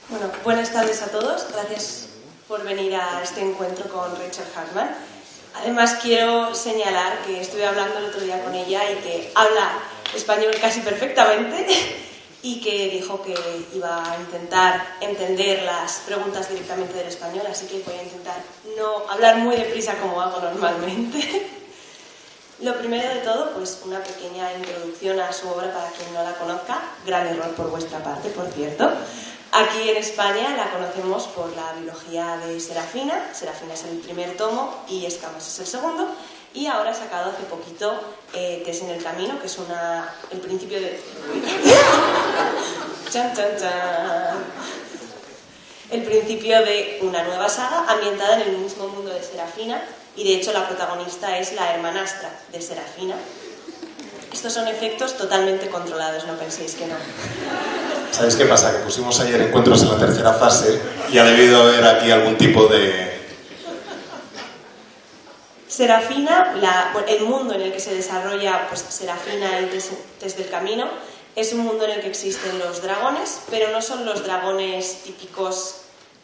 Bueno, buenas tardes a todos. Gracias por venir a este encuentro con Rachel Hartman. Además, quiero señalar que estuve hablando el otro día con ella y que habla español casi perfectamente y que dijo que iba a intentar entender las preguntas directamente del español, así que voy a intentar no hablar muy deprisa como hago normalmente. Lo primero de todo, pues una pequeña introducción a su obra para quien no la conozca. Gran error por vuestra parte, por cierto. Aquí en España la conocemos por la biología de Serafina. Serafina es el primer tomo y Escamas es el segundo. Y ahora ha sacado hace poquito Tess en el camino, que es el principio de... ¡Chan, chan, chan! El principio de una nueva saga ambientada en el mismo mundo de Serafina. Y de hecho la protagonista es la hermanastra de Serafina. Estos son efectos totalmente controlados, no penséis que no. ¿Sabéis qué pasa? Que pusimos ayer encuentros en la tercera fase y ha debido haber aquí algún tipo de... Serafina, el mundo en el que se desarrolla pues, Serafina y Tess del Camino, es un mundo en el que existen los dragones, pero no son los dragones típicos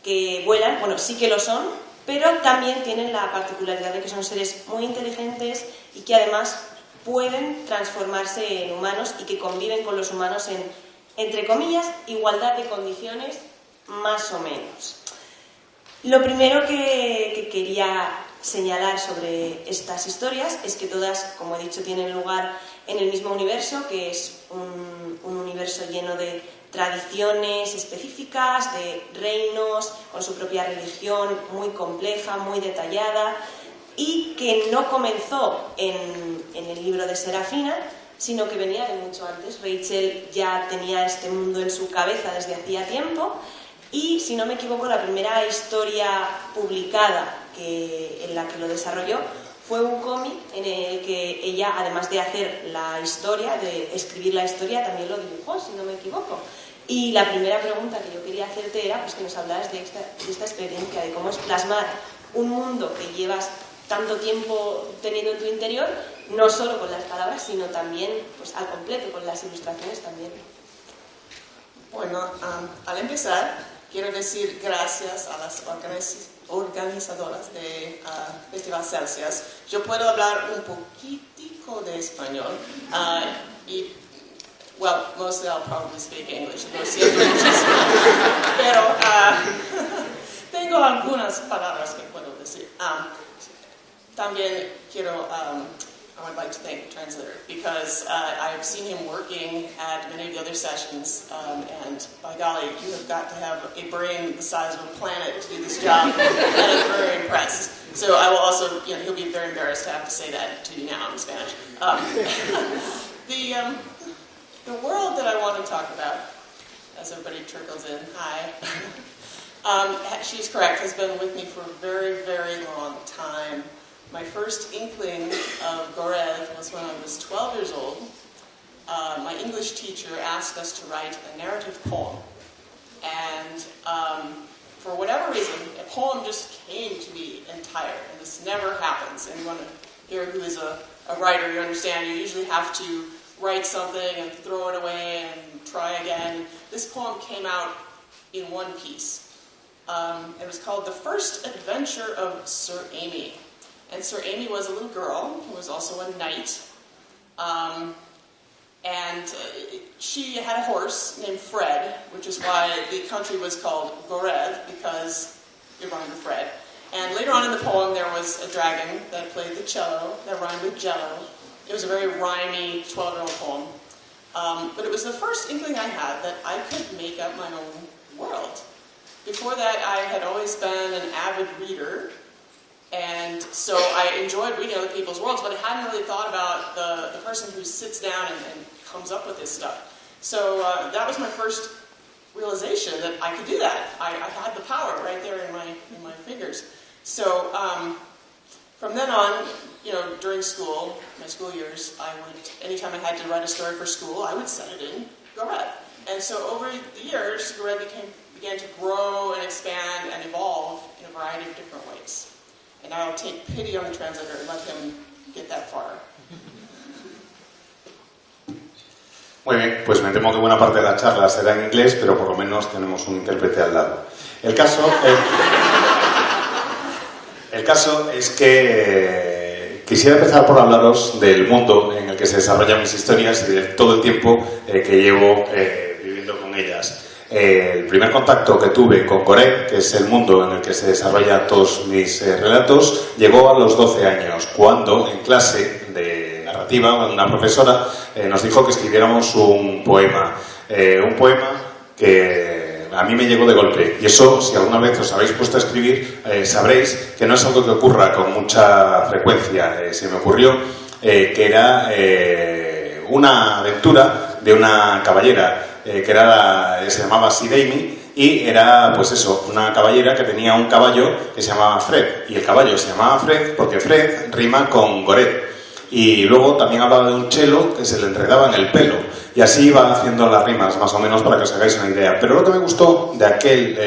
que vuelan, bueno, sí que lo son, pero también tienen la particularidad de que son seres muy inteligentes y que además pueden transformarse en humanos y que conviven con los humanos en, entre comillas, igualdad de condiciones, más o menos. Lo primero que quería señalar sobre estas historias es que todas, como he dicho, tienen lugar en el mismo universo, que es un universo lleno de tradiciones específicas, de reinos, con su propia religión muy compleja, muy detallada, y que no comenzó en el libro de Serafina, sino que venía de mucho antes. Rachel ya tenía este mundo en su cabeza desde hacía tiempo, y si no me equivoco, la primera historia publicada en la que lo desarrolló fue un cómic en el que ella, además de hacer la historia, de escribir la historia, también lo dibujó, si no me equivoco. Y la primera pregunta que yo quería hacerte era pues, que nos hablaras de esta experiencia, de cómo es plasmar un mundo que llevas tanto tiempo teniendo en tu interior, no solo con las palabras, sino también pues, al completo, con las ilustraciones también. Bueno, al empezar, quiero decir gracias a las organizadoras de Festival Celsius. Yo puedo hablar un poquitico de español well, mostly I'll probably speak English, lo siento muchísimo, pero tengo algunas palabras que puedo decir. También quiero, I would like to thank the translator because I've seen him working at many of the other sessions, and by golly, you have got to have a brain the size of a planet to do this job, and I'm very impressed. So I will also, he'll be very embarrassed to have to say that to you now in Spanish. The world that I want to talk about, as everybody trickles in, hi, she's correct, has been with me for a very, very long time. My first inkling of Gorev was when I was 12 years old. My English teacher asked us to write a narrative poem. And for whatever reason, a poem just came to me entire. And this never happens. Anyone here who is a writer, you understand, you usually have to write something and throw it away and try again. This poem came out in one piece. It was called The First Adventure of Sir Amy. And Sir Amy was a little girl who was also a knight. She had a horse named Fred, which is why the country was called Gorev, because it rhymed with Fred. And later on in the poem, there was a dragon that played the cello, that rhymed with jello. It was a very rhymey 12-year-old poem. But it was the first inkling I had that I could make up my own world. Before that, I had always been an avid reader, and so I enjoyed reading other people's worlds, but I hadn't really thought about the person who sits down and comes up with this stuff. So that was my first realization that I could do that. I had the power right there in my fingers. So from then on, during school, my school years, anytime I had to write a story for school, I would set it in Gorev. And so over the years, Gorev began to grow and expand and evolve in a variety of different ways. And I'll take pity on the translator and let him get that far. Muy bien, pues me temo que buena parte de la charla será en inglés, pero por lo menos tenemos un intérprete al lado. El caso es que quisiera empezar por hablaros del mundo en el que se desarrollan mis historias y de todo el tiempo que llevo viviendo con ellas. El primer contacto que tuve con Goret, que es el mundo en el que se desarrollan todos mis relatos, llegó a los 12 años, cuando en clase de narrativa una profesora nos dijo que escribiéramos un poema que a mí me llegó de golpe. Y eso, si alguna vez os habéis puesto a escribir, sabréis que no es algo que ocurra con mucha frecuencia. Se me ocurrió que era una aventura de una caballera que se llamaba Sidaimi, y era, pues eso, una caballera que tenía un caballo que se llamaba Fred, y el caballo se llamaba Fred porque Fred rima con Goret, y luego también hablaba de un chelo que se le enredaba en el pelo, y así iba haciendo las rimas, más o menos, para que os hagáis una idea. Pero lo que me gustó de aquel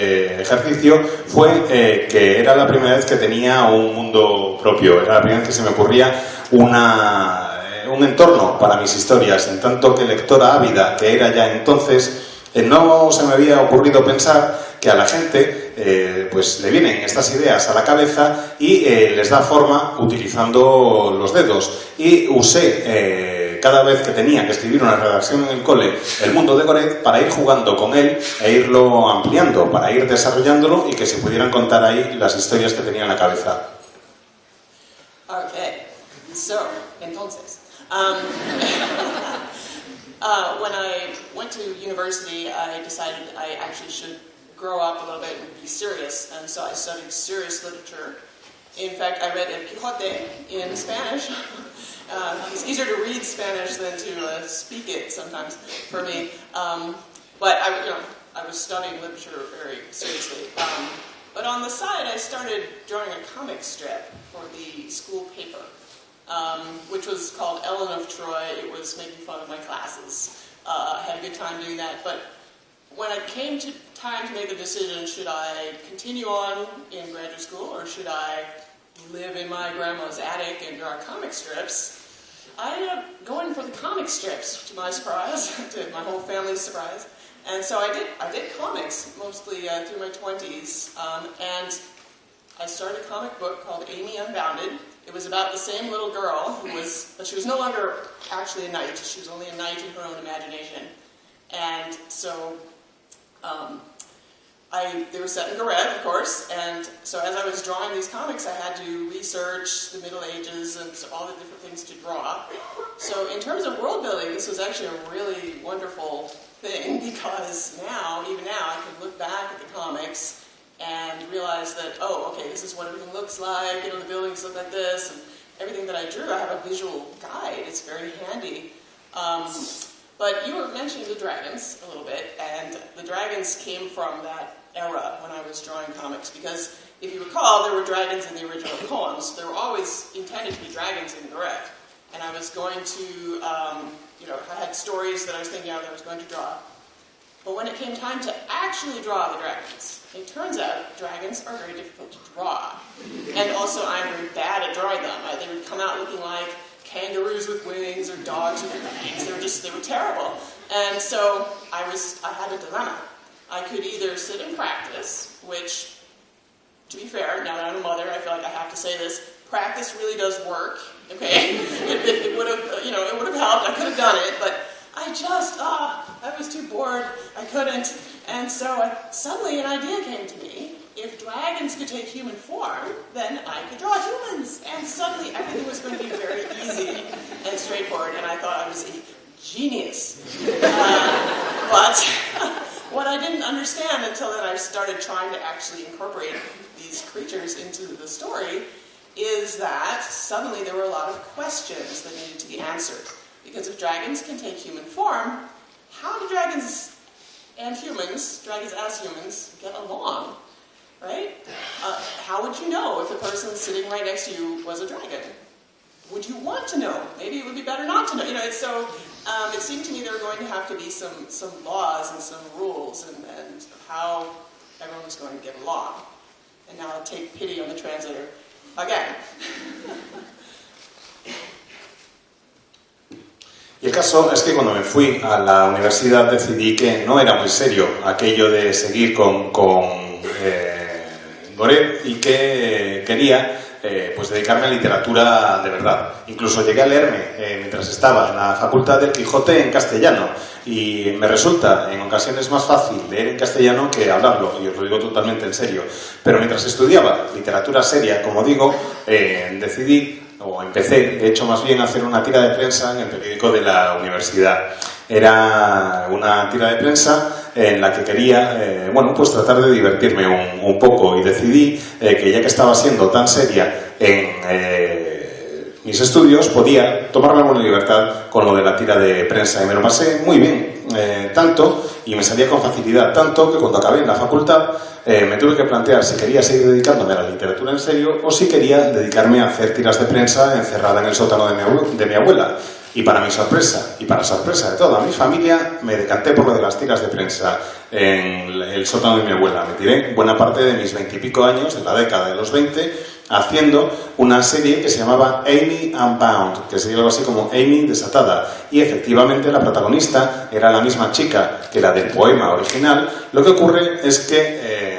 ejercicio fue que era la primera vez que tenía un mundo propio, era la primera vez que se me ocurría un entorno para mis historias, en tanto que lectora ávida que era ya entonces, no se me había ocurrido pensar que a la gente pues le vienen estas ideas a la cabeza y les da forma utilizando los dedos. Y usé cada vez que tenía que escribir una redacción en el cole el mundo de Goret para ir jugando con él e irlo ampliando, para ir desarrollándolo y que se pudieran contar ahí las historias que tenía en la cabeza. Okay, so, entonces, when I went to university, I decided I actually should grow up a little bit and be serious, and so I studied serious literature. In fact, I read El Quijote in Spanish. It's easier to read Spanish than to speak it sometimes for me. But I was studying literature very seriously. But on the side, I started drawing a comic strip for the school paper, which was called Ellen of Troy. It was making fun of my classes. I had a good time doing that. But when it came to time to make the decision, should I continue on in graduate school or should I live in my grandma's attic and draw comic strips, I ended up going for the comic strips, to my surprise, to my whole family's surprise. And so I did comics, mostly through my 20s, and I started a comic book called Amy Unbounded. It was about the same little girl but she was no longer actually a knight, she was only a knight in her own imagination. And so they were set in Goret, of course, and so as I was drawing these comics, I had to research the Middle Ages and all the different things to draw. So in terms of world building, this was actually a really wonderful thing, because even now, I can look back at the comics and realize that, oh, okay, this is what everything looks like, the buildings look like this, and everything that I drew, I have a visual guide. It's very handy. But you were mentioning the dragons a little bit, and the dragons came from that era when I was drawing comics, because if you recall, there were dragons in the original poems. There were always intended to be dragons in Goret, and I was going to, I had stories that I was thinking of that I was going to draw. But when it came time to actually draw the dragons, it turns out dragons are very difficult to draw. And also, I'm very bad at drawing them. They would come out looking like kangaroos with wings or dogs with wings. They were terrible. And so I had a dilemma. I could either sit and practice, which, to be fair, now that I'm a mother, I feel like I have to say this, practice really does work, okay? It would have helped, I could have done it, but I was too bored, I couldn't. And so suddenly an idea came to me. If dragons could take human form, then I could draw humans. And suddenly everything was going to be very easy and straightforward, and I thought I was a genius. But what I didn't understand until then I started trying to actually incorporate these creatures into the story is that suddenly there were a lot of questions that needed to be answered. Because if dragons can take human form, how do dragons as humans, get along? Right? How would you know if the person sitting right next to you was a dragon? Would you want to know? Maybe it would be better not to know. It seemed to me there were going to have to be some laws and some rules and how everyone was going to get along. And now I'll take pity on the translator again. Y el caso es que cuando me fui a la universidad decidí que no era muy serio aquello de seguir con Gorethe y que quería pues dedicarme a literatura de verdad. Incluso llegué a leerme, mientras estaba en la facultad, del Quijote en castellano, y me resulta en ocasiones más fácil leer en castellano que hablarlo, y os lo digo totalmente en serio. Pero mientras estudiaba literatura seria, como digo, decidí, o empecé, de hecho más bien, a hacer una tira de prensa en el periódico de la universidad. Era una tira de prensa en la que quería, bueno, pues tratar de divertirme un poco, y decidí que ya que estaba siendo tan seria en mis estudios, podía tomarme alguna libertad con lo de la tira de prensa, y me lo pasé muy bien, tanto, y me salía con facilidad, tanto que cuando acabé en la facultad me tuve que plantear si quería seguir dedicándome a la literatura en serio o si quería dedicarme a hacer tiras de prensa encerrada en el sótano de mi abuela. Y para mi sorpresa, y para sorpresa de toda mi familia, me decanté por lo de las tiras de prensa en el sótano de mi abuela. Me tiré buena parte de mis 20 y pico años, de la década de los 20, haciendo una serie que se llamaba Amy Unbound, que sería algo así como Amy desatada. Y efectivamente la protagonista era la misma chica que la del poema original. Lo que ocurre es que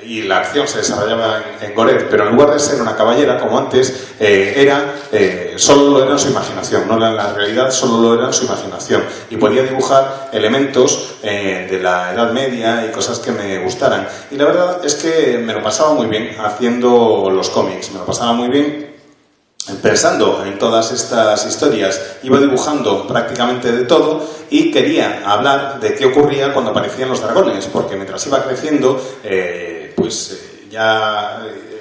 y la acción se desarrollaba en Gorethe, pero en lugar de ser una caballera como antes, solo lo era en su imaginación, no era en la realidad, solo lo era en su imaginación, y podía dibujar elementos de la Edad Media y cosas que me gustaran. Y la verdad es que me lo pasaba muy bien haciendo los cómics, me lo pasaba muy bien pensando en todas estas historias. Iba dibujando prácticamente de todo y quería hablar de qué ocurría cuando aparecían los dragones, porque mientras iba creciendo,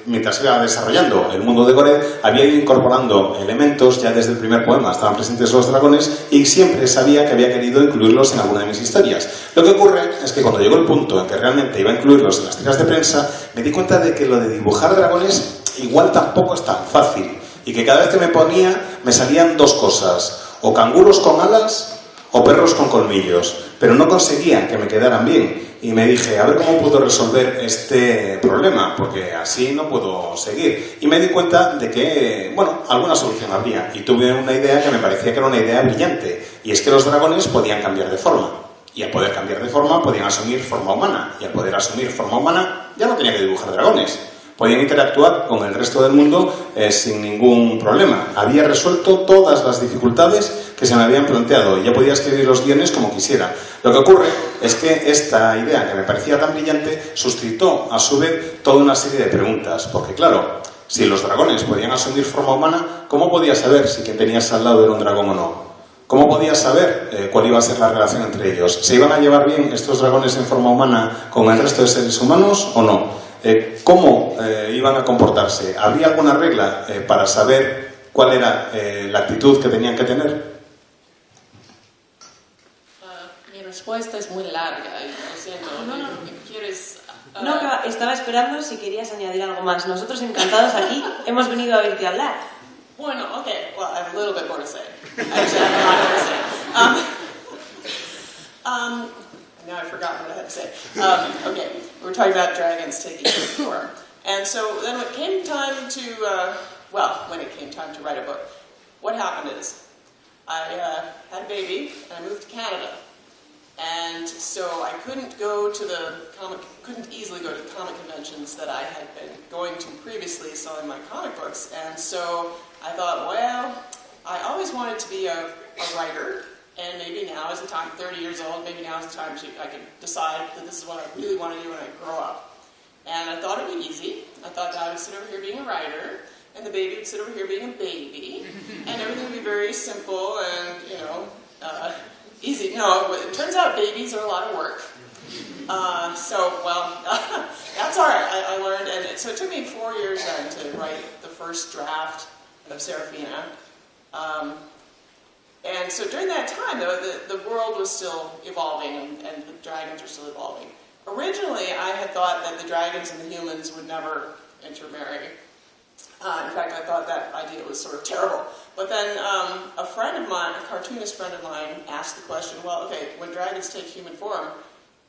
mientras iba desarrollando el mundo de Gorethe, había ido incorporando elementos. Ya desde el primer poema estaban presentes los dragones, y siempre sabía que había querido incluirlos en alguna de mis historias. Lo que ocurre es que cuando llegó el punto en que realmente iba a incluirlos en las tiras de prensa, me di cuenta de que lo de dibujar dragones igual tampoco es tan fácil, y que cada vez que me ponía me salían dos cosas: o canguros con alas o perros con colmillos, pero no conseguían que me quedaran bien. Y me dije, a ver cómo puedo resolver este problema, porque así no puedo seguir. Y me di cuenta de que, bueno, alguna solución habría. Y tuve una idea que me parecía que era una idea brillante. Y es que los dragones podían cambiar de forma. Y al poder cambiar de forma, podían asumir forma humana. Y al poder asumir forma humana, ya no tenía que dibujar dragones. Podían interactuar con el resto del mundo sin ningún problema. Había resuelto todas las dificultades que se me habían planteado, y ya podía escribir los guiones como quisiera. Lo que ocurre es que esta idea, que me parecía tan brillante, suscitó a su vez toda una serie de preguntas. Porque claro, si los dragones podían asumir forma humana, ¿cómo podías saber si quien tenías al lado era un dragón o no? ¿Cómo podías saber cuál iba a ser la relación entre ellos? ¿Se iban a llevar bien estos dragones en forma humana con el resto de seres humanos o no? ¿Cómo iban a comportarse? ¿Habría alguna regla para saber cuál era la actitud que tenían que tener? Mi respuesta es muy larga, y lo siento. No. ¿Quieres...? No, que estaba esperando si querías añadir algo más. Nosotros encantados aquí hemos venido a oírte hablar. Bueno, okay. Well, I have a little bit more to say. Actually, I have a lot more to say. Now I forgot what I had to say. Okay, we were talking about dragons taking form. And so then when it came time to write a book, what happened is I had a baby and I moved to Canada. And so I couldn't easily go to the comic conventions that I had been going to previously selling my comic books. And so I thought, well, I always wanted to be a writer. And maybe now is the time, 30 years old, maybe now is the time I can decide that this is what I really want to do when I grow up. And I thought it would be easy. I thought that I would sit over here being a writer, and the baby would sit over here being a baby, and everything would be very simple and, easy. No, it turns out babies are a lot of work. That's all right. I learned, and so it took me 4 years then to write the first draft of Serafina. And so during that time, though, the world was still evolving, and the dragons were still evolving. Originally, I had thought that the dragons and the humans would never intermarry. In fact, I thought that idea was sort of terrible. But then a friend of mine, a cartoonist friend of mine, asked the question, well, okay, when dragons take human form,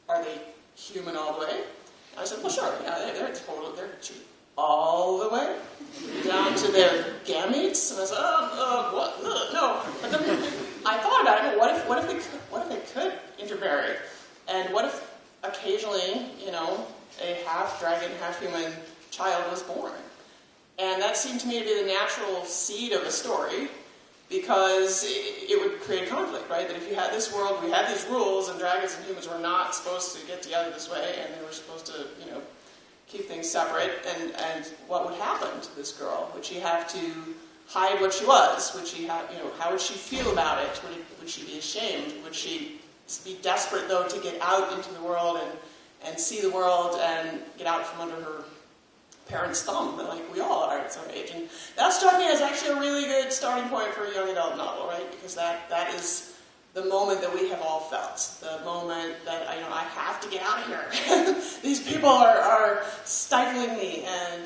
are they human all the way? And I said, well, sure, yeah, they're all the way down to their gametes. And I said, what? No. I thought about it. What if they could intermarry, and what if occasionally, you know, a half dragon, half human child was born? And that seemed to me to be the natural seed of a story, because it would create conflict, right? That if you had this world, we had these rules, and dragons and humans were not supposed to get together this way, and they were supposed to, you know, keep things separate, and what would happen to this girl? Would she have to hide what she was? Would she have, you know, how would she feel about it? Would she be ashamed? Would she be desperate, though, to get out into the world and see the world and get out from under her parents' thumb, like we all are at some age? And that struck me as actually a really good starting point for a young adult novel, right? Because that is the moment that we have all felt, the moment that I have to get out of here. These people are stifling me, and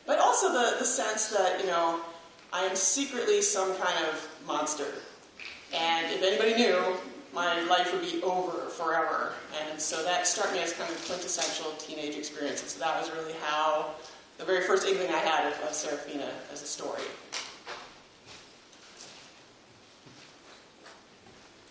but also the sense that, you know, I am secretly some kind of monster, and if anybody knew, my life would be over forever. And so that struck me as kind of quintessential teenage experience. And so that was really how the very first inkling I had of Serafina as a story.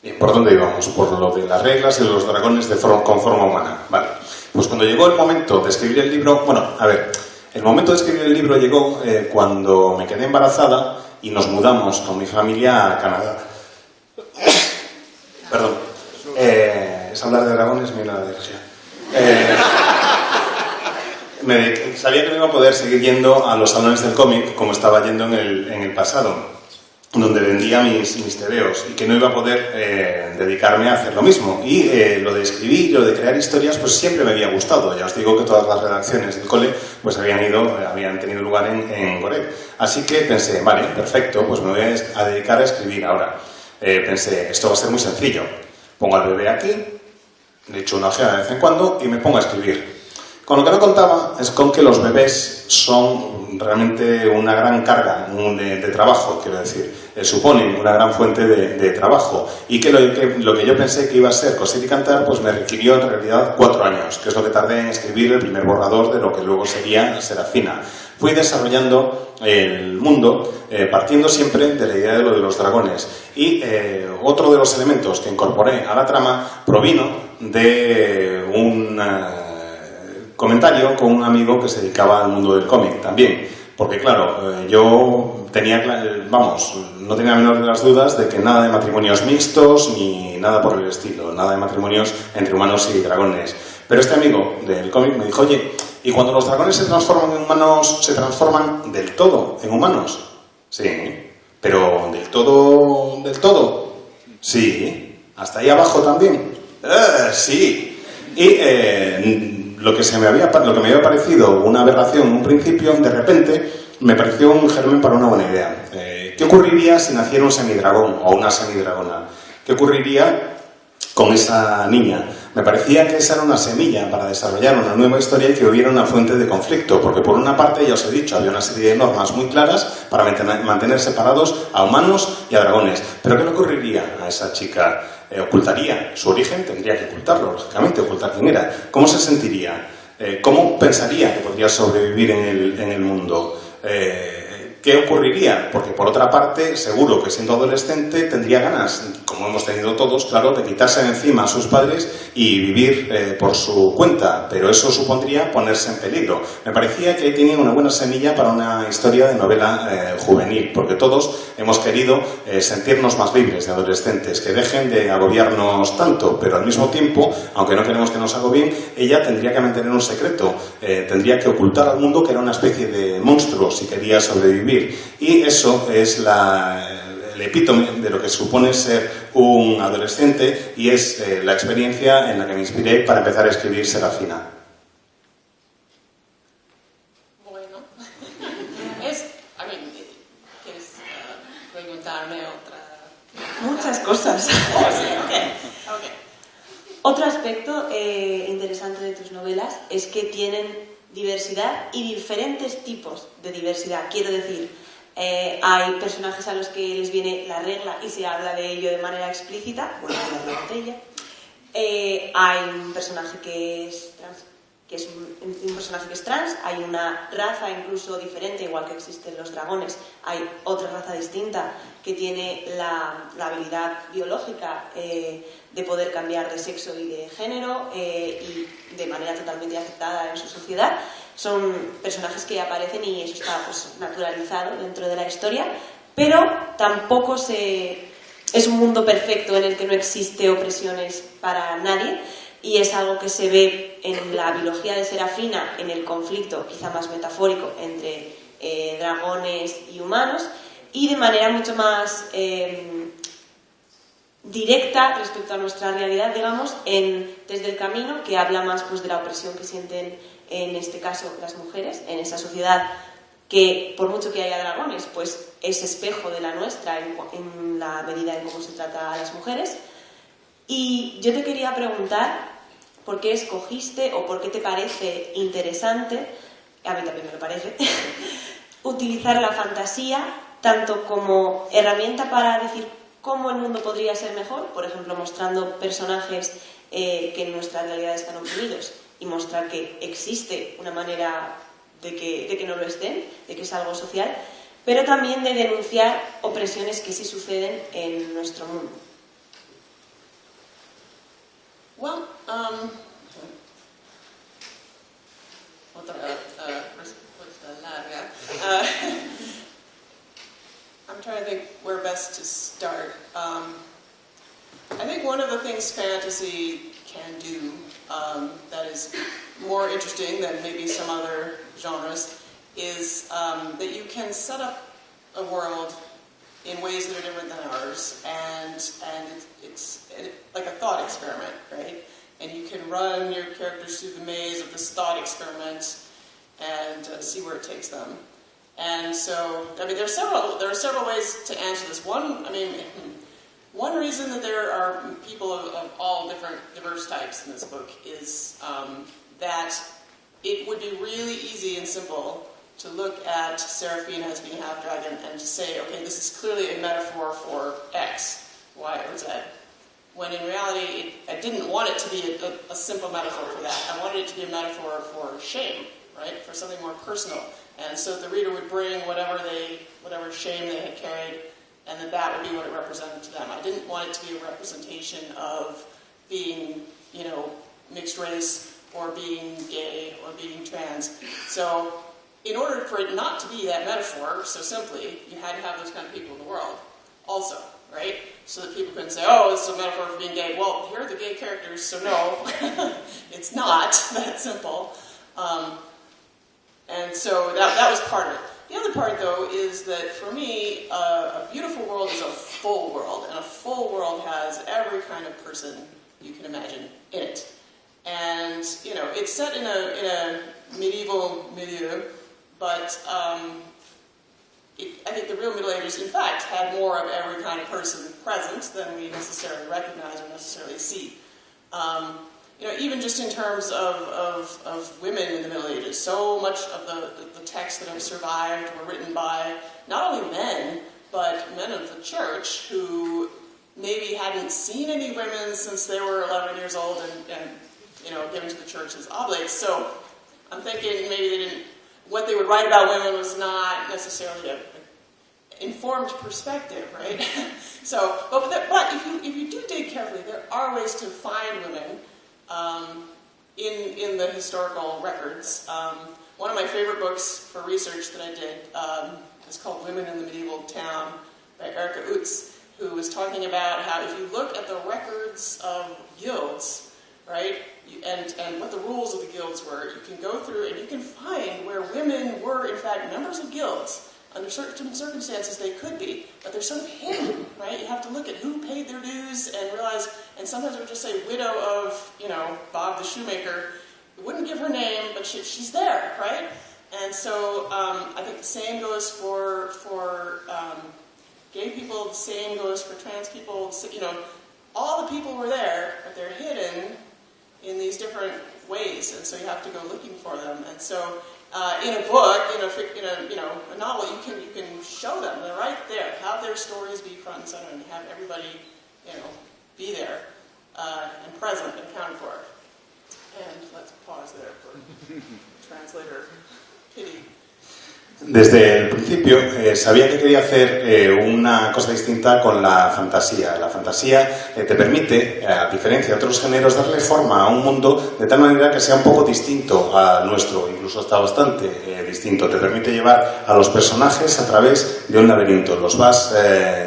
Bien, ¿por dónde íbamos? Por lo de las reglas y los dragones con forma humana. Vale. Pues cuando llegó el momento de escribir el libro, bueno, a ver, el momento de escribir el libro llegó cuando me quedé embarazada y nos mudamos con mi familia a Canadá. Perdón. Es hablar de dragones, mira la dirección. Sabía que no iba a poder seguir yendo a los salones del cómic como estaba yendo en el pasado, donde vendía mis tebeos, y que no iba a poder dedicarme a hacer lo mismo. Y lo de escribir, lo de crear historias, pues siempre me había gustado. Ya os digo que todas las redacciones del cole pues habían tenido lugar en Goret. Así que pensé, vale, perfecto, pues me voy a dedicar a escribir ahora. Pensé, esto va a ser muy sencillo. Pongo al bebé aquí, le echo una ojeada de vez en cuando y me pongo a escribir. Con lo que no contaba es con que los bebés son realmente una gran carga de trabajo, quiero decir. Suponen una gran fuente de trabajo, y que lo que yo pensé que iba a ser coser y cantar, pues me requirió en realidad 4 años, que es lo que tardé en escribir el primer borrador de lo que luego sería Serafina. Fui desarrollando el mundo partiendo siempre de la idea de lo de los dragones, y otro de los elementos que incorporé a la trama provino de un comentario con un amigo que se dedicaba al mundo del cómic también, porque claro, yo no tenía la menor de las dudas de que nada de matrimonios mixtos ni nada por el estilo, nada de matrimonios entre humanos y dragones. Pero este amigo del cómic me dijo, oye, ¿y cuando los dragones se transforman en humanos, se transforman del todo en humanos? Sí, pero ¿del todo? Sí, ¿hasta ahí abajo también? Sí. Y lo que me había parecido una aberración en un principio, de repente me pareció un germen para una buena idea. ¿Qué ocurriría si naciera un semidragón o una semidragona? ¿Qué ocurriría con esa niña? Me parecía que esa era una semilla para desarrollar una nueva historia y que hubiera una fuente de conflicto, porque por una parte, ya os he dicho, había una serie de normas muy claras para mantener separados a humanos y a dragones. ¿Pero qué le ocurriría a esa chica? ¿Ocultaría su origen? Tendría que ocultarlo, lógicamente, ocultar quién era. ¿Cómo se sentiría? ¿Cómo pensaría que podría sobrevivir en el mundo? ¿Qué ocurriría? Porque por otra parte, seguro que siendo adolescente tendría ganas, como hemos tenido todos, claro, de quitarse de encima a sus padres y vivir por su cuenta, pero eso supondría ponerse en peligro. Me parecía que ahí tenía una buena semilla para una historia de novela juvenil, porque todos hemos querido sentirnos más libres de adolescentes, que dejen de agobiarnos tanto, pero al mismo tiempo, aunque no queremos que nos agobien, ella tendría que mantener un secreto, tendría que ocultar al mundo que era una especie de monstruo si quería sobrevivir. Y eso es el epítome de lo que supone ser un adolescente, y es la experiencia en la que me inspiré para empezar a escribir Serafina. Bueno, ¿quieres preguntarme otra? Muchas cosas. Oh, sí, okay. Otro aspecto interesante de tus novelas es que tienen diversidad y diferentes tipos de diversidad. Quiero decir, hay personajes a los que les viene la regla y se habla de ello de manera explícita, bueno, la botella. Hay un personaje que es que es un personaje que es trans, hay una raza incluso diferente, igual que existen los dragones, hay otra raza distinta que tiene la habilidad biológica de poder cambiar de sexo y de género y de manera totalmente aceptada en su sociedad. Son personajes que aparecen y eso está pues, naturalizado dentro de la historia, pero tampoco es un mundo perfecto en el que no existe opresiones para nadie. Y es algo que se ve en la biología de Serafina, en el conflicto quizá más metafórico entre dragones y humanos, y de manera mucho más directa respecto a nuestra realidad, digamos, Desde el Camino, que habla más pues, de la opresión que sienten, en este caso, las mujeres, en esa sociedad que, por mucho que haya dragones, pues es espejo de la nuestra en la medida en cómo se trata a las mujeres. Y yo te quería preguntar por qué escogiste o por qué te parece interesante, a mí también me lo parece, utilizar la fantasía tanto como herramienta para decir cómo el mundo podría ser mejor, por ejemplo, mostrando personajes que en nuestra realidad están oprimidos y mostrar que existe una manera de que no lo estén, de que es algo social, pero también de denunciar opresiones que sí suceden en nuestro mundo. Well, I'm trying to think where best to start. I think one of the things fantasy can do that is more interesting than maybe some other genres is that you can set up a world in ways that are different than ours, and it's like a thought experiment, right? And you can run your characters through the maze of this thought experiment and see where it takes them. And so, I mean, there are several ways to answer this. One reason that there are people of all different diverse types in this book is that it would be really easy and simple to look at Serafina as being half-dragon and to say, okay, this is clearly a metaphor for X, Y, or Z. When in reality, I didn't want it to be a simple metaphor for that. I wanted it to be a metaphor for shame, right? For something more personal. And so the reader would bring whatever shame they had carried, and that would be what it represented to them. I didn't want it to be a representation of being, mixed race, or being gay, or being trans. So in order for it not to be that metaphor, so simply, you had to have those kind of people in the world also, right? So that people couldn't say, oh, this is a metaphor for being gay. Well, here are the gay characters, so no, it's not that simple. And so that was part of it. The other part, though, is that for me, a beautiful world is a full world, and a full world has every kind of person you can imagine in it. And, it's set in a medieval milieu, but I think the real Middle Ages, in fact, had more of every kind of person present than we necessarily recognize or necessarily see. Even just in terms of women in the Middle Ages, so much of the texts that have survived were written by not only men, but men of the church who maybe hadn't seen any women since they were 11 years old and given to the church as oblates. So I'm thinking maybe what they would write about women was not necessarily an informed perspective, right? So, but if you do dig carefully, there are ways to find women in the historical records. One of my favorite books for research that I did is called Women in the Medieval Town by Erika Utz, who was talking about how if you look at the records of guilds, right, and what the rules of the guilds were, you can go through and you can find where women were, in fact, members of guilds. Under certain circumstances, they could be, but they're sort of hidden, right? You have to look at who paid their dues and realize, and sometimes it would just say widow of, Bob the shoemaker. It wouldn't give her name, but she's there, right? And so I think the same goes for gay people, the same goes for trans people, all the people were there, but they're hidden in these different ways, and so you have to go looking for them. And so in a book, in a novel, you can show them. They're right there. Have their stories be front and center, and have everybody, be there and present and accounted for. And let's pause there for translator pity. Desde el principio sabía que quería hacer una cosa distinta con la fantasía. La fantasía te permite, a diferencia de otros géneros, darle forma a un mundo de tal manera que sea un poco distinto al nuestro, incluso está bastante distinto. Te permite llevar a los personajes a través de un laberinto, los vas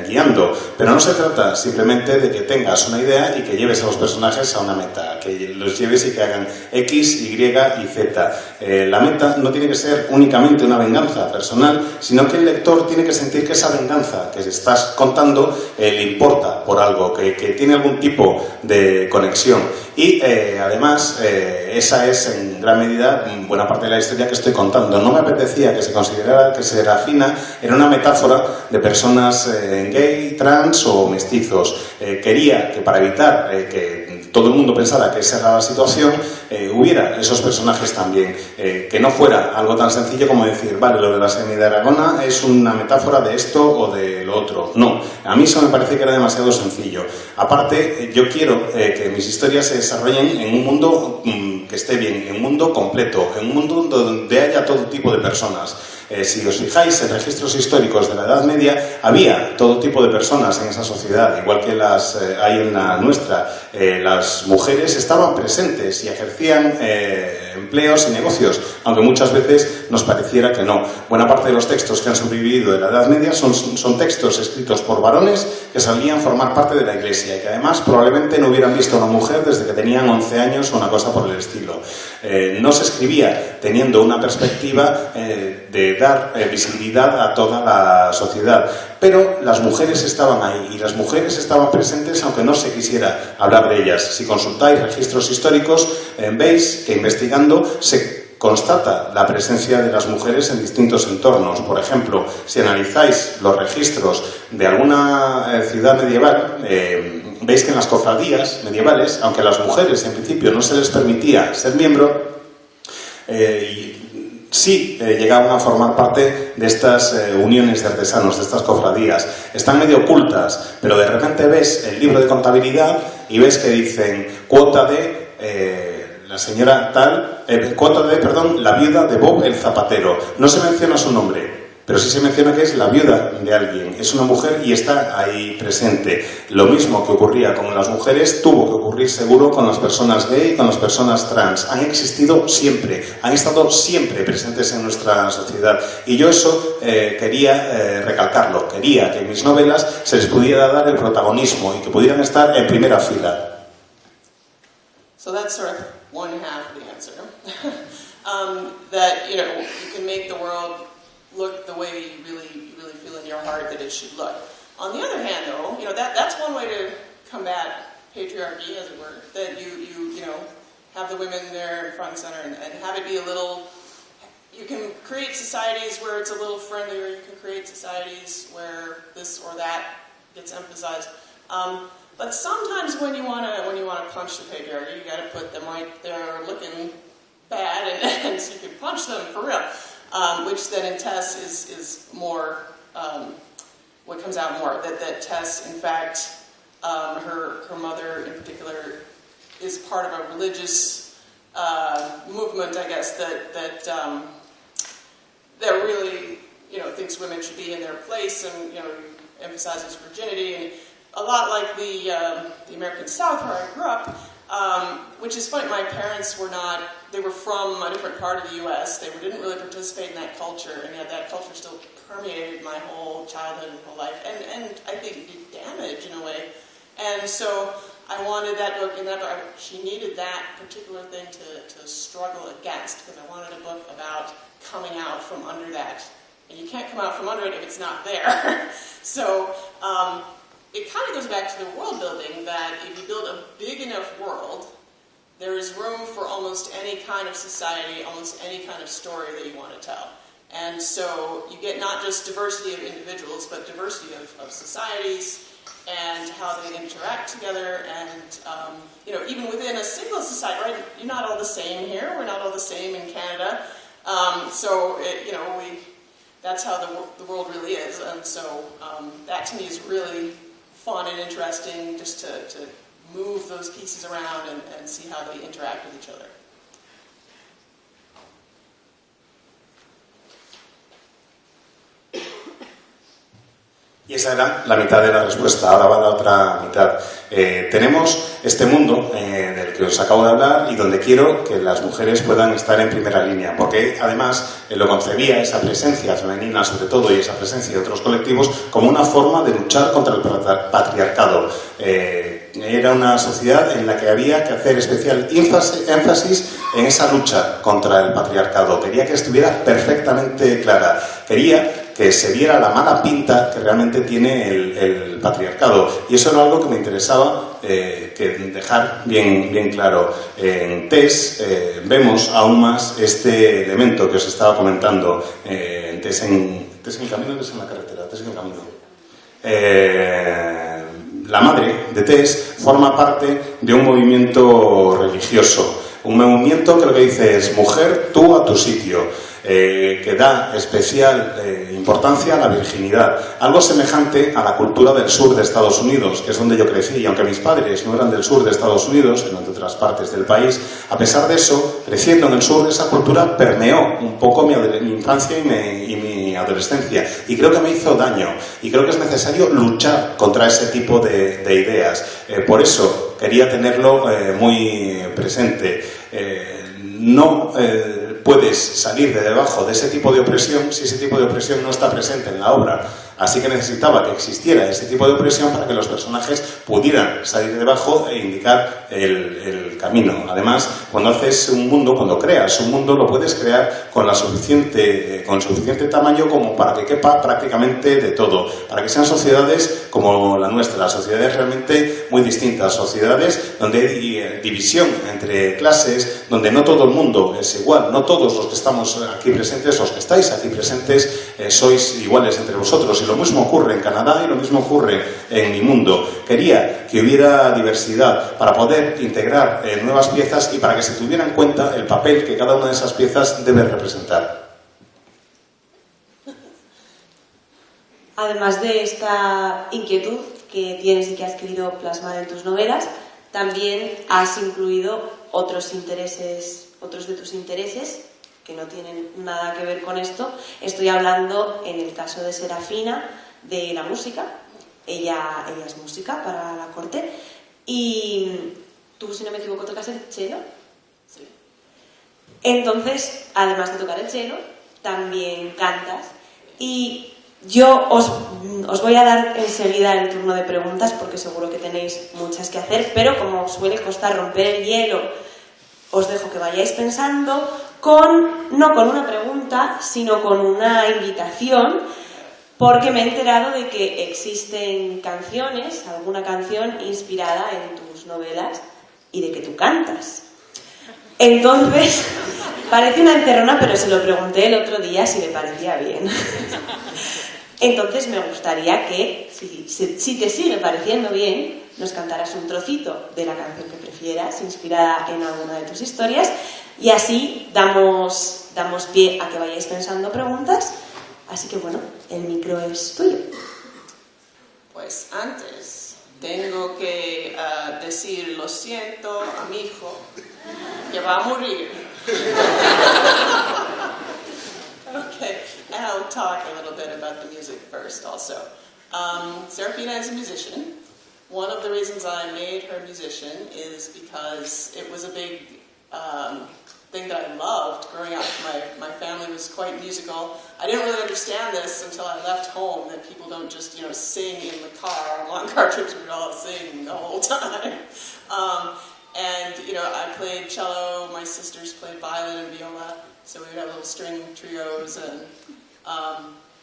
guiando, pero no se trata simplemente de que tengas una idea y que lleves a los personajes a una meta, que los lleves y que hagan X, Y y Z. La meta no tiene que ser únicamente una venganza personal, sino que el lector tiene que sentir que esa venganza que estás contando le importa por algo, que tiene algún tipo de conexión. Y además, esa es en gran medida buena parte de la historia que estoy contando. No me apetecía que se considerara que Serafina era una metáfora de personas gay, trans o mestizos. Quería que para evitar que todo el mundo pensara que esa era la situación, hubiera esos personajes también, que no fuera algo tan sencillo como decir, vale, lo de la semidragona es una metáfora de esto o de lo otro. No, a mí eso me parece que era demasiado sencillo. Aparte, yo quiero que mis historias se desarrollen en un mundo que esté bien, en un mundo completo, en un mundo donde haya todo tipo de personas. Si os fijáis en registros históricos de la Edad Media, había todo tipo de personas en esa sociedad, igual que las hay en la nuestra. Las mujeres estaban presentes y ejercían empleos y negocios, aunque muchas veces nos pareciera que no. Buena parte de los textos que han sobrevivido de la Edad Media son textos escritos por varones que solían formar parte de la Iglesia y que además probablemente no hubieran visto a una mujer desde que tenían 11 años o una cosa por el estilo. No se escribía teniendo una perspectiva de dar visibilidad a toda la sociedad, pero las mujeres estaban ahí y las mujeres estaban presentes aunque no se quisiera hablar de ellas. Si consultáis registros históricos, veis que investigando se constata la presencia de las mujeres en distintos entornos. Por ejemplo, si analizáis los registros de alguna ciudad medieval, veis que en las cofradías medievales, aunque a las mujeres en principio no se les permitía ser miembro, sí llegaban a formar parte de estas uniones de artesanos, de estas cofradías. Están medio ocultas, pero de repente ves el libro de contabilidad y ves que dicen cuota de la señora tal, la viuda de Bob el zapatero. No se menciona su nombre, pero sí se menciona que es la viuda de alguien. Es una mujer y está ahí presente. Lo mismo que ocurría con las mujeres tuvo que ocurrir seguro con las personas gay y con las personas trans. Han existido siempre, han estado siempre presentes en nuestra sociedad. Y yo eso quería recalcarlo. Quería que en mis novelas se les pudiera dar el protagonismo y que pudieran estar en primera fila. So that's sort of one half of the answer. That, you can make the world look the way you really feel in your heart that it should look. On the other hand, though, that's one way to combat patriarchy, as it were. That you have the women there in front and center and have it be a little. You can create societies where it's a little friendlier. You can create societies where this or that gets emphasized. But sometimes when you want to punch the patriarchy, you got to put them right there looking bad, and so you can punch them for real. Which then in Tess is more what comes out more that Tess, in fact, her mother in particular is part of a religious movement, I guess, that really thinks women should be in their place and emphasizes virginity, and a lot like the American South where I grew up. Which is funny, my parents they were from a different part of the U.S. They didn't really participate in that culture, and yet that culture still permeated my whole childhood and whole life, and I think it did damage in a way. And so I wanted that book, she needed that particular thing to struggle against, because I wanted a book about coming out from under that. And you can't come out from under it if it's not there. So, it kind of goes back to the world building, that if you build a big enough world, there is room for almost any kind of society, almost any kind of story that you want to tell. And so you get not just diversity of individuals, but diversity of societies and how they interact together. And, even within a single society, right? You're not all the same here. We're not all the same in Canada. That's how the world really is. And so that to me is really fun and interesting, just to move those pieces around and see how they interact with each other. Y esa era la mitad de la respuesta, ahora va la otra mitad. Tenemos este mundo del que os acabo de hablar y donde quiero que las mujeres puedan estar en primera línea, porque además lo concebía, esa presencia femenina sobre todo y esa presencia de otros colectivos, como una forma de luchar contra el patriarcado. Era una sociedad en la que había que hacer especial énfasis en esa lucha contra el patriarcado. Quería que estuviera perfectamente clara. Quería que se viera la mala pinta que realmente tiene el patriarcado. Y eso era algo que me interesaba que dejar bien claro. En TES vemos aún más este elemento que os estaba comentando. TES en camino, TES en la carretera, TES en camino. La madre de TES forma parte de un movimiento religioso. Un movimiento que lo que dice es: mujer, tú a tu sitio. Que da especial importancia a la virginidad, algo semejante a la cultura del sur de Estados Unidos, que es donde yo crecí, y aunque mis padres no eran del sur de Estados Unidos, sino de otras partes del país, a pesar de eso, creciendo en el sur, esa cultura permeó un poco mi infancia y mi adolescencia, y creo que me hizo daño, y creo que es necesario luchar contra ese tipo de ideas. Por eso quería tenerlo muy presente. No puedes salir de debajo de ese tipo de opresión si ese tipo de opresión no está presente en la obra. Así que necesitaba que existiera ese tipo de opresión para que los personajes pudieran salir de debajo e indicar el camino. Además, cuando haces un mundo, cuando creas un mundo, lo puedes crear con suficiente tamaño como para que quepa prácticamente de todo. Para que sean sociedades como la nuestra, sociedades realmente muy distintas, sociedades donde hay división entre clases, donde no todo el mundo es igual, no todos los que estamos aquí presentes, los que estáis aquí presentes, sois iguales entre vosotros. Y lo mismo ocurre en Canadá y lo mismo ocurre en mi mundo. Quería que hubiera diversidad para poder integrar nuevas piezas y para que se tuviera en cuenta el papel que cada una de esas piezas debe representar. Además de esta inquietud que tienes y que has querido plasmar en tus novelas, también has incluido otros de tus intereses que no tienen nada que ver con esto. Estoy hablando, en el caso de Serafina, de la música. Ella es música para la corte. Y tú, si no me equivoco, tocas el cello. Sí. Entonces, además de tocar el cello, también cantas. Y yo os voy a dar enseguida el turno de preguntas, porque seguro que tenéis muchas que hacer, pero como suele costar romper el hielo, os dejo que vayáis pensando no con una pregunta, sino con una invitación, porque me he enterado de que existen canciones, alguna canción inspirada en tus novelas y de que tú cantas. Entonces, parece una enterrona, pero se lo pregunté el otro día si le parecía bien. Entonces me gustaría que, si te sigue pareciendo bien, nos cantaras un trocito de la canción que prefieras, inspirada en alguna de tus historias, y así damos pie a que vayáis pensando preguntas. Así que bueno, el micro es tuyo. Pues antes tengo que decir lo siento a mi hijo, que va a morir. Okay, and I'll talk a little bit about the music first also. Serafina is a musician. One of the reasons I made her a musician is because it was a big thing that I loved growing up. My family was quite musical. I didn't really understand this until I left home, that people don't just, sing in the car. On long car trips, we'd all sing the whole time. And, I played cello, my sisters played violin and viola, so we would have little string trios. And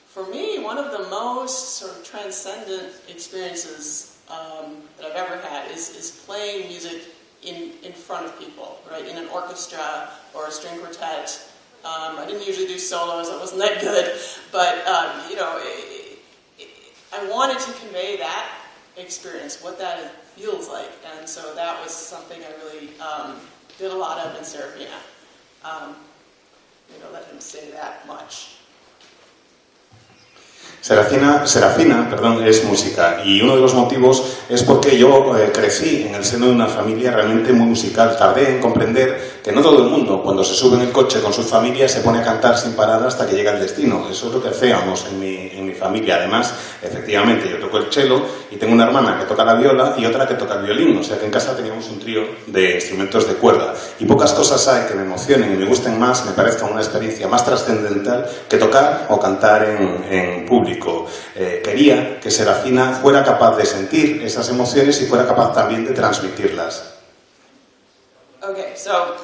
for me, one of the most sort of transcendent experiences that I've ever had is playing music in front of people, right? In an orchestra or a string quartet. I didn't usually do solos, I wasn't that good, but I wanted to convey that experience, what that feels like, and so that was something I really did a lot of in Serafina. Let him say that much. Serafina, es música, y uno de los motivos es porque yo crecí en el seno de una familia realmente muy musical. Tardé en comprender que no todo el mundo, cuando se sube en el coche con sus familias, se pone a cantar sin parar hasta que llega al destino. Eso es lo que hacíamos en mi familia. Además, efectivamente, yo toco el cello y tengo una hermana que toca la viola y otra que toca el violín. O sea que en casa teníamos un trío de instrumentos de cuerda. Y pocas cosas hay que me emocionen y me gusten más, me parezca una experiencia más trascendental que tocar o cantar en público. Quería que Serafina fuera capaz de sentir esas emociones y fuera capaz también de transmitirlas. Okay, so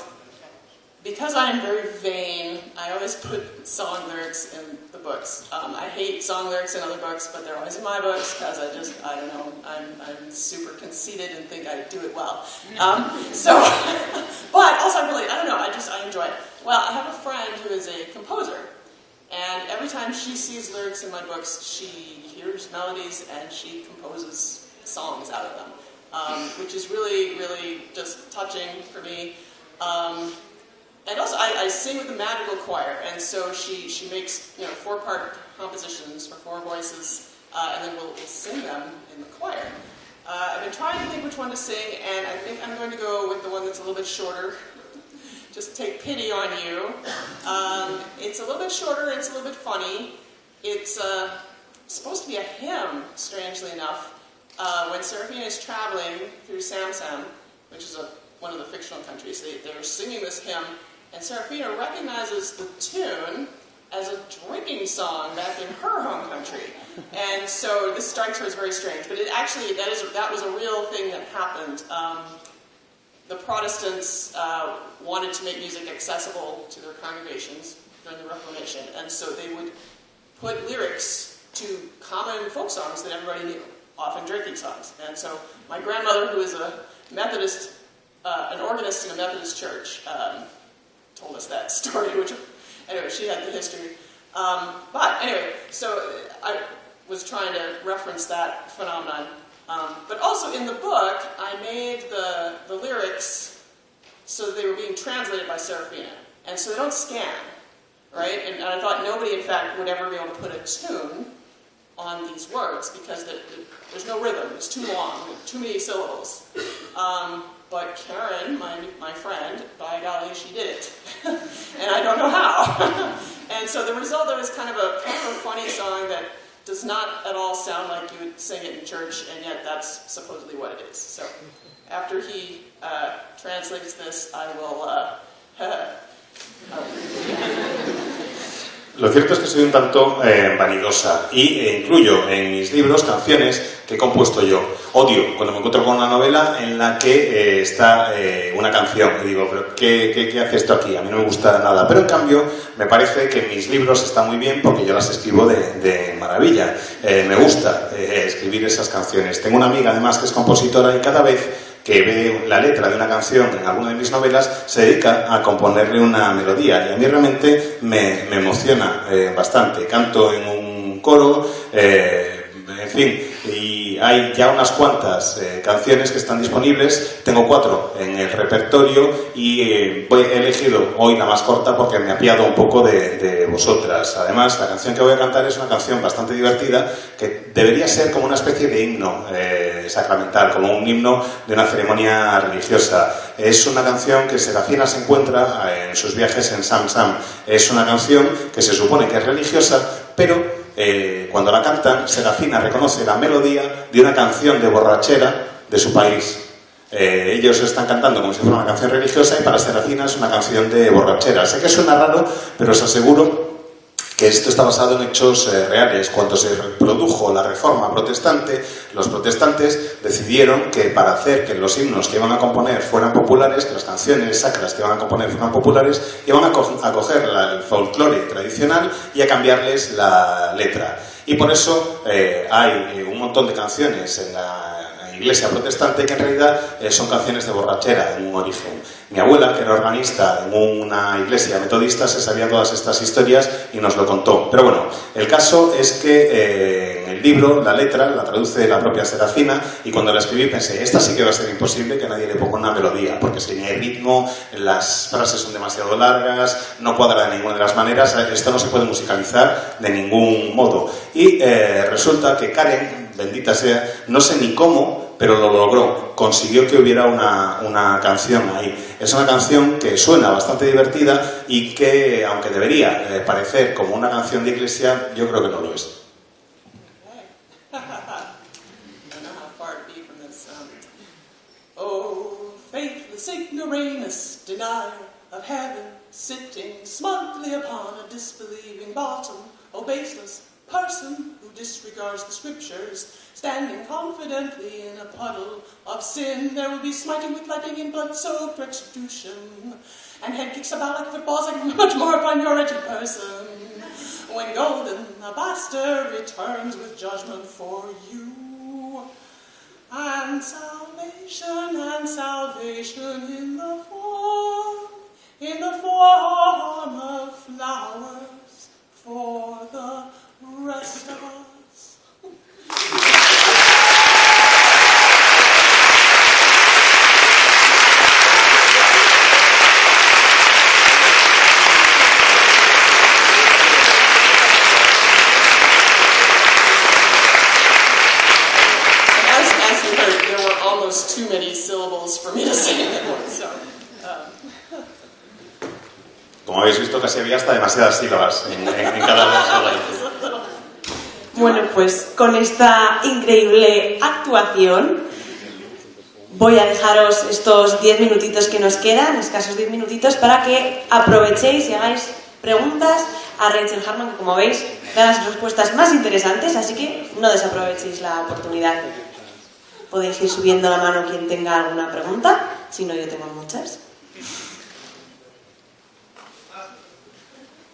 because I'm very vain, I always put song lyrics in the books. I hate song lyrics in other books, but they're always in my books because I don't know, I'm super conceited and think I do it well. But also I enjoy it. Well, I have a friend who is a composer, and every time she sees lyrics in my books, she hears melodies and she composes songs out of them, which is really, really just touching for me. And also, I sing with the Madrigal Choir, and so she makes 4-part compositions for 4 voices, and then we'll sing them in the choir. I've been trying to think which one to sing, and I think I'm going to go with the one that's a little bit shorter. Just take pity on you. It's a little bit shorter, and it's a little bit funny. It's supposed to be a hymn, strangely enough. When Serafina is traveling through Samsam, which is one of the fictional countries, they're singing this hymn, and Serafina recognizes the tune as a drinking song back in her home country. And so this strikes her as very strange, but that was a real thing that happened. The Protestants wanted to make music accessible to their congregations during the Reformation, and so they would put lyrics to common folk songs that everybody knew, often drinking songs. And so my grandmother, who is a Methodist, an organist in a Methodist church, told us that story, which, anyway, she had the history. But anyway, so I was trying to reference that phenomenon. But also in the book, I made the lyrics so they were being translated by Serafina. And so they don't scan, right? And I thought nobody, in fact, would ever be able to put a tune on these words because there's no rhythm. It's too long, too many syllables. But Karen, my friend, by golly, she did it. And I don't know how. And so the result of it is kind of a funny song that does not at all sound like you would sing it in church, and yet that's supposedly what it is. So after he translates this, I will... Lo cierto es que soy un tanto vanidosa y incluyo en mis libros canciones que he compuesto yo. Odio cuando me encuentro con una novela en la que está una canción y digo, ¿pero qué hace esto aquí? A mí no me gusta nada. Pero en cambio me parece que en mis libros está muy bien porque yo las escribo de maravilla. Me gusta escribir esas canciones. Tengo una amiga además que es compositora y cada vez que ve la letra de una canción en alguna de mis novelas, se dedica a componerle una melodía. Y a mí realmente me emociona bastante. Canto en un coro, en fin, y hay ya unas cuantas canciones que están disponibles. Tengo 4 en el repertorio y he elegido hoy la más corta porque me apiado un poco de vosotras. Además, la canción que voy a cantar es una canción bastante divertida que debería ser como una especie de himno sacramental, como un himno de una ceremonia religiosa. Es una canción que Serafina se encuentra en sus viajes en Samsam. Es una canción que se supone que es religiosa, pero cuando la cantan, Serafina reconoce la melodía de una canción de borrachera de su país. Ellos están cantando como si fuera una canción religiosa y para Serafina es una canción de borrachera. Sé que suena raro, pero os aseguro que esto está basado en hechos reales. Cuando se produjo la Reforma protestante, los protestantes decidieron que para hacer que los himnos que iban a componer fueran populares, que las canciones sacras que iban a componer fueran populares, iban a coger el folclore tradicional y a cambiarles la letra. Y por eso hay un montón de canciones en la iglesia protestante que en realidad son canciones de borrachera en un origen. Mi abuela, que era organista en una iglesia metodista, se sabía todas estas historias y nos lo contó. Pero bueno, el caso es que en el libro la letra la traduce la propia Serafina y cuando la escribí pensé, esta sí que va a ser imposible que nadie le ponga una melodía, porque si no hay ritmo, las frases son demasiado largas, no cuadra de ninguna de las maneras, esto no se puede musicalizar de ningún modo. Y resulta que Karen, bendita sea, no sé ni cómo, pero lo logró, consiguió que hubiera una canción ahí. Es una canción que suena bastante divertida y que, aunque debería parecer como una canción de iglesia, yo creo que no lo es. Oh, faithless ignoramus, denier of heaven, sitting smugly upon a disbelieving bottom, oh baseless person who disregards the scriptures, standing confidently in a puddle of sin, there will be smiting with lightning in blood-soaked retribution, and head kicks about like footballs, and much more upon your wretched person, when golden Abaster returns with judgment for you. And salvation in the form of flowers for the rest of us. Too many syllables for me to say at once. So, Como habéis visto, casi había hasta demasiadas sílabas en cada verso. Bueno, pues con esta increíble actuación voy a dejaros estos 10 minutitos que nos quedan, escasos 10 minutitos, para que aprovechéis y hagáis preguntas a Rachel Harman, que como veis da las respuestas más interesantes, así que no desaprovechéis la oportunidad. Podéis ir subiendo la mano quien tenga alguna pregunta, si no yo tengo muchas.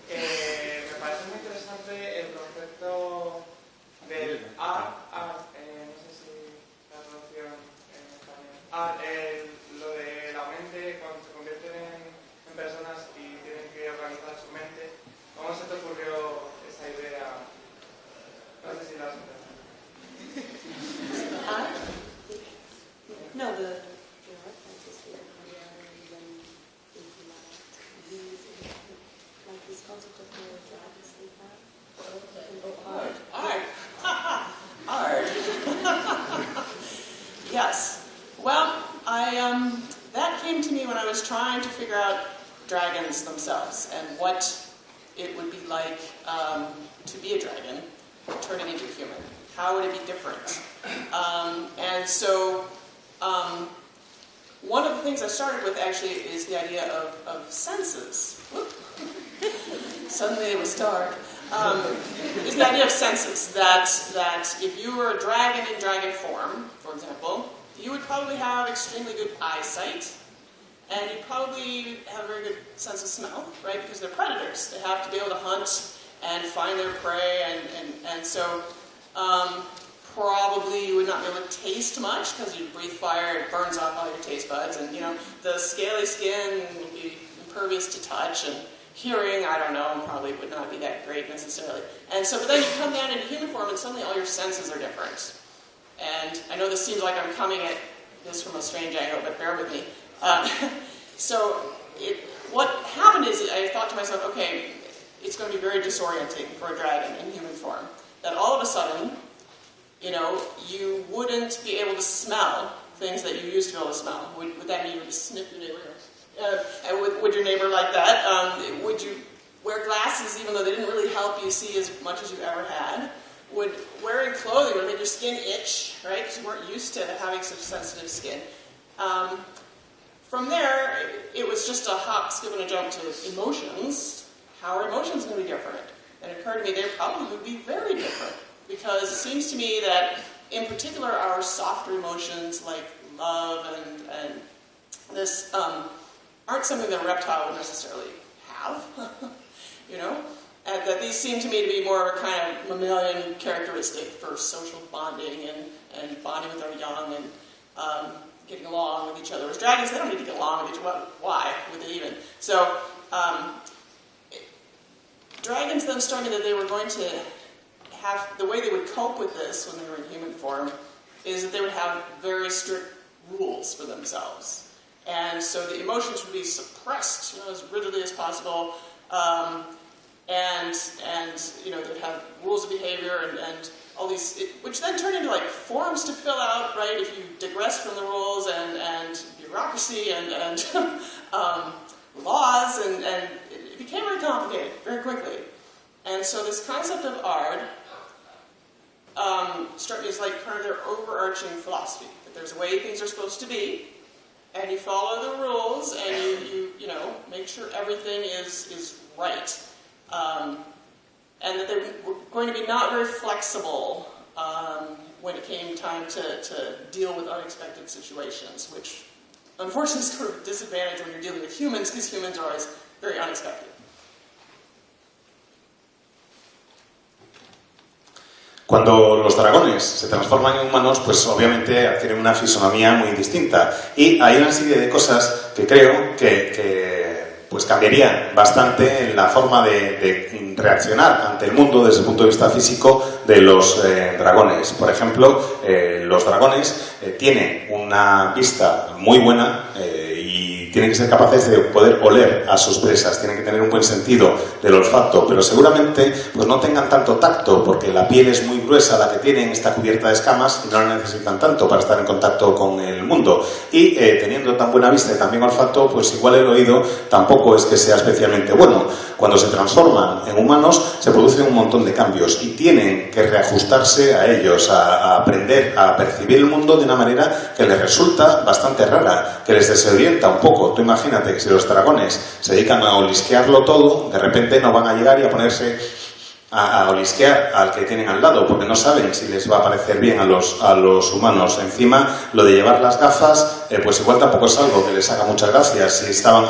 Me parece muy interesante el concepto del no sé si la traducción en español. Lo de la mente, cuando se convierten en personas y tienen que organizar su mente. ¿Cómo se te ocurrió esa idea? No sé si la has entendido. No, Art. Yes. Well, that came to me when I was trying to figure out dragons themselves and what it would be like to be a dragon, turning into a human. How would it be different? And so one of the things I started with actually is the idea of senses. Whoop. Suddenly it was dark. Is the idea of senses, that if you were a dragon in dragon form, for example, you would probably have extremely good eyesight, and you'd probably have a very good sense of smell, right? Because they're predators. They have to be able to hunt and find their prey, and so probably you would not be able to taste much because you breathe fire, it burns off all your taste buds, and the scaly skin would be impervious to touch, and hearing, I don't know, probably would not be that great necessarily. And so, but then you come down into human form and suddenly all your senses are different. And I know this seems like I'm coming at this from a strange angle, but bear with me. What happened is I thought to myself, okay, it's going to be very disorienting for a dragon in human form. That all of a sudden, you wouldn't be able to smell things that you used to be able to smell. Would that mean you would sniff your neighbor? Would your neighbor like that? Would you wear glasses even though they didn't really help you see as much as you ever had? Would wearing clothing would make your skin itch, right? Because you weren't used to having such sensitive skin. From there, it was just a hop, skip, and a jump to emotions. How are emotions going to be different? And it occurred to me they probably would be very different. Because it seems to me that, in particular, our softer emotions like love and this aren't something that a reptile would necessarily have, and that these seem to me to be more of a kind of mammalian characteristic for social bonding and bonding with our young and getting along with each other. As dragons, they don't need to get along with each other. Why would they even? So, dragons then struck me that they were going to have, the way they would cope with this when they were in human form is that they would have very strict rules for themselves. And so the emotions would be suppressed, as rigidly as possible, and they'd have rules of behavior and all these, which then turn into like forms to fill out, right? If you digress from the rules and bureaucracy and laws, and it became very complicated very quickly. And so this concept of ARD is like kind of their overarching philosophy, that there's a way things are supposed to be, and you follow the rules, and you know, make sure everything is right. And that they were going to be not very flexible when it came time to deal with unexpected situations, which unfortunately is sort of a disadvantage when you're dealing with humans, because humans are always very unexpected. Cuando los dragones se transforman en humanos, pues obviamente adquieren una fisonomía muy distinta. Y hay una serie de cosas que creo que pues cambiarían bastante en la forma de reaccionar ante el mundo desde el punto de vista físico de los dragones. Por ejemplo, los dragones tienen una vista muy buena y tienen que ser capaces de poder oler a sus presas, tienen que tener un buen sentido del olfato, pero seguramente pues no tengan tanto tacto, porque la piel es muy gruesa, la que tienen está cubierta de escamas y no la necesitan tanto para estar en contacto con el mundo. Y teniendo tan buena vista y también olfato, pues igual el oído tampoco es que sea especialmente bueno. Cuando se transforman en humanos se producen un montón de cambios y tienen que reajustarse a ellos, a aprender a percibir el mundo de una manera que les resulta bastante rara, que les desorienta un poco. Tú imagínate que si los dragones se dedican a olisquearlo todo, de repente no van a llegar y a ponerse a olisquear al que tienen al lado, porque no saben si les va a parecer bien a los humanos. Encima, lo de llevar las gafas, pues igual tampoco es algo que les haga muchas gracias, si estaban,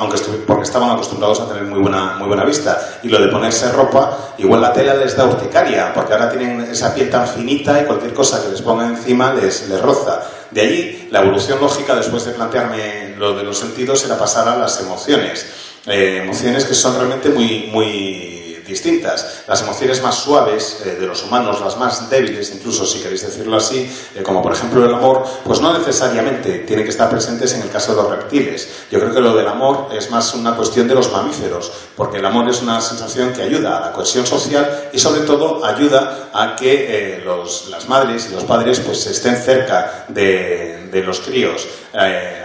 porque estaban acostumbrados a tener muy buena vista. Y lo de ponerse ropa, igual la tela les da urticaria, porque ahora tienen esa piel tan finita y cualquier cosa que les ponga encima les roza. De allí, la evolución lógica, después de plantearme lo de los sentidos, era pasar a las emociones. Emociones que son realmente muy distintas. Las emociones más suaves de los humanos, las más débiles, incluso si queréis decirlo así, como por ejemplo el amor, pues no necesariamente tienen que estar presentes en el caso de los reptiles. Yo creo que lo del amor es más una cuestión de los mamíferos, porque el amor es una sensación que ayuda a la cohesión social y sobre todo ayuda a que las madres y los padres pues estén cerca de los críos.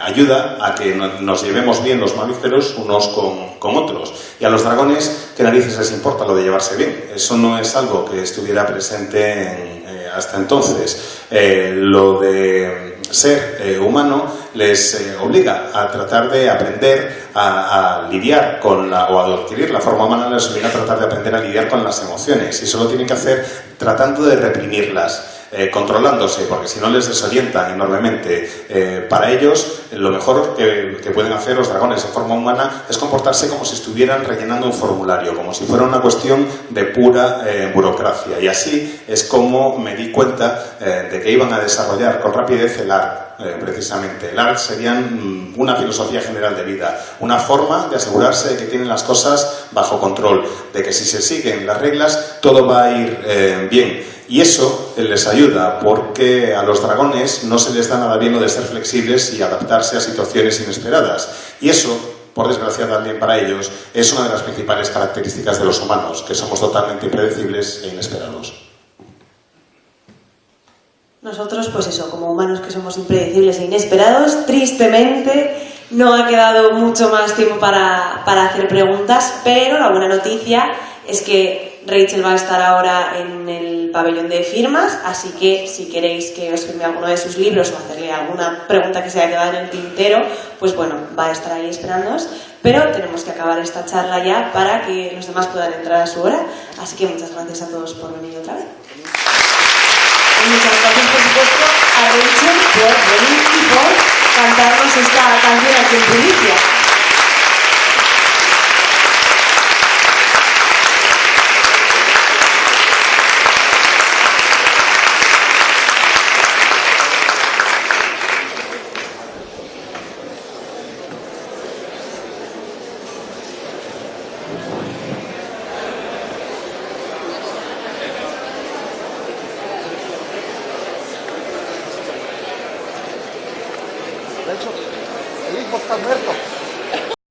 Ayuda a que nos llevemos bien los mamíferos unos con otros. Y a los dragones, ¿qué narices les importa lo de llevarse bien? Eso no es algo que estuviera presente hasta entonces. Lo de ser humano les obliga a tratar de aprender a lidiar o a adquirir la forma humana, les obliga a tratar de aprender a lidiar con las emociones, y eso lo tienen que hacer tratando de reprimirlas, controlándose, porque si no les desorientan enormemente. Para ellos, lo mejor que pueden hacer los dragones en forma humana es comportarse como si estuvieran rellenando un formulario, como si fuera una cuestión de pura burocracia. Y así es como me di cuenta de que iban a desarrollar con rapidez el ART. Precisamente, el ART serían una filosofía general de vida, una forma de asegurarse de que tienen las cosas bajo control, de que si se siguen las reglas todo va a ir bien. Y eso les ayuda, porque a los dragones no se les da nada bien lo de ser flexibles y adaptarse a situaciones inesperadas. Y eso, por desgracia también para ellos, es una de las principales características de los humanos, que somos totalmente impredecibles e inesperados. Nosotros, pues eso, como humanos que somos impredecibles e inesperados, tristemente no ha quedado mucho más tiempo para hacer preguntas, pero la buena noticia es que Rachel va a estar ahora en el pabellón de firmas, así que si queréis que os firme alguno de sus libros o hacerle alguna pregunta que se haya quedado en el tintero, pues bueno, va a estar ahí esperándonos. Pero tenemos que acabar esta charla ya para que los demás puedan entrar a su hora, así que muchas gracias a todos por venir otra vez. Y muchas gracias, por supuesto, a Rachel por venir y por cantarnos esta canción aquí en Primicia. De hecho, el hijo está muerto.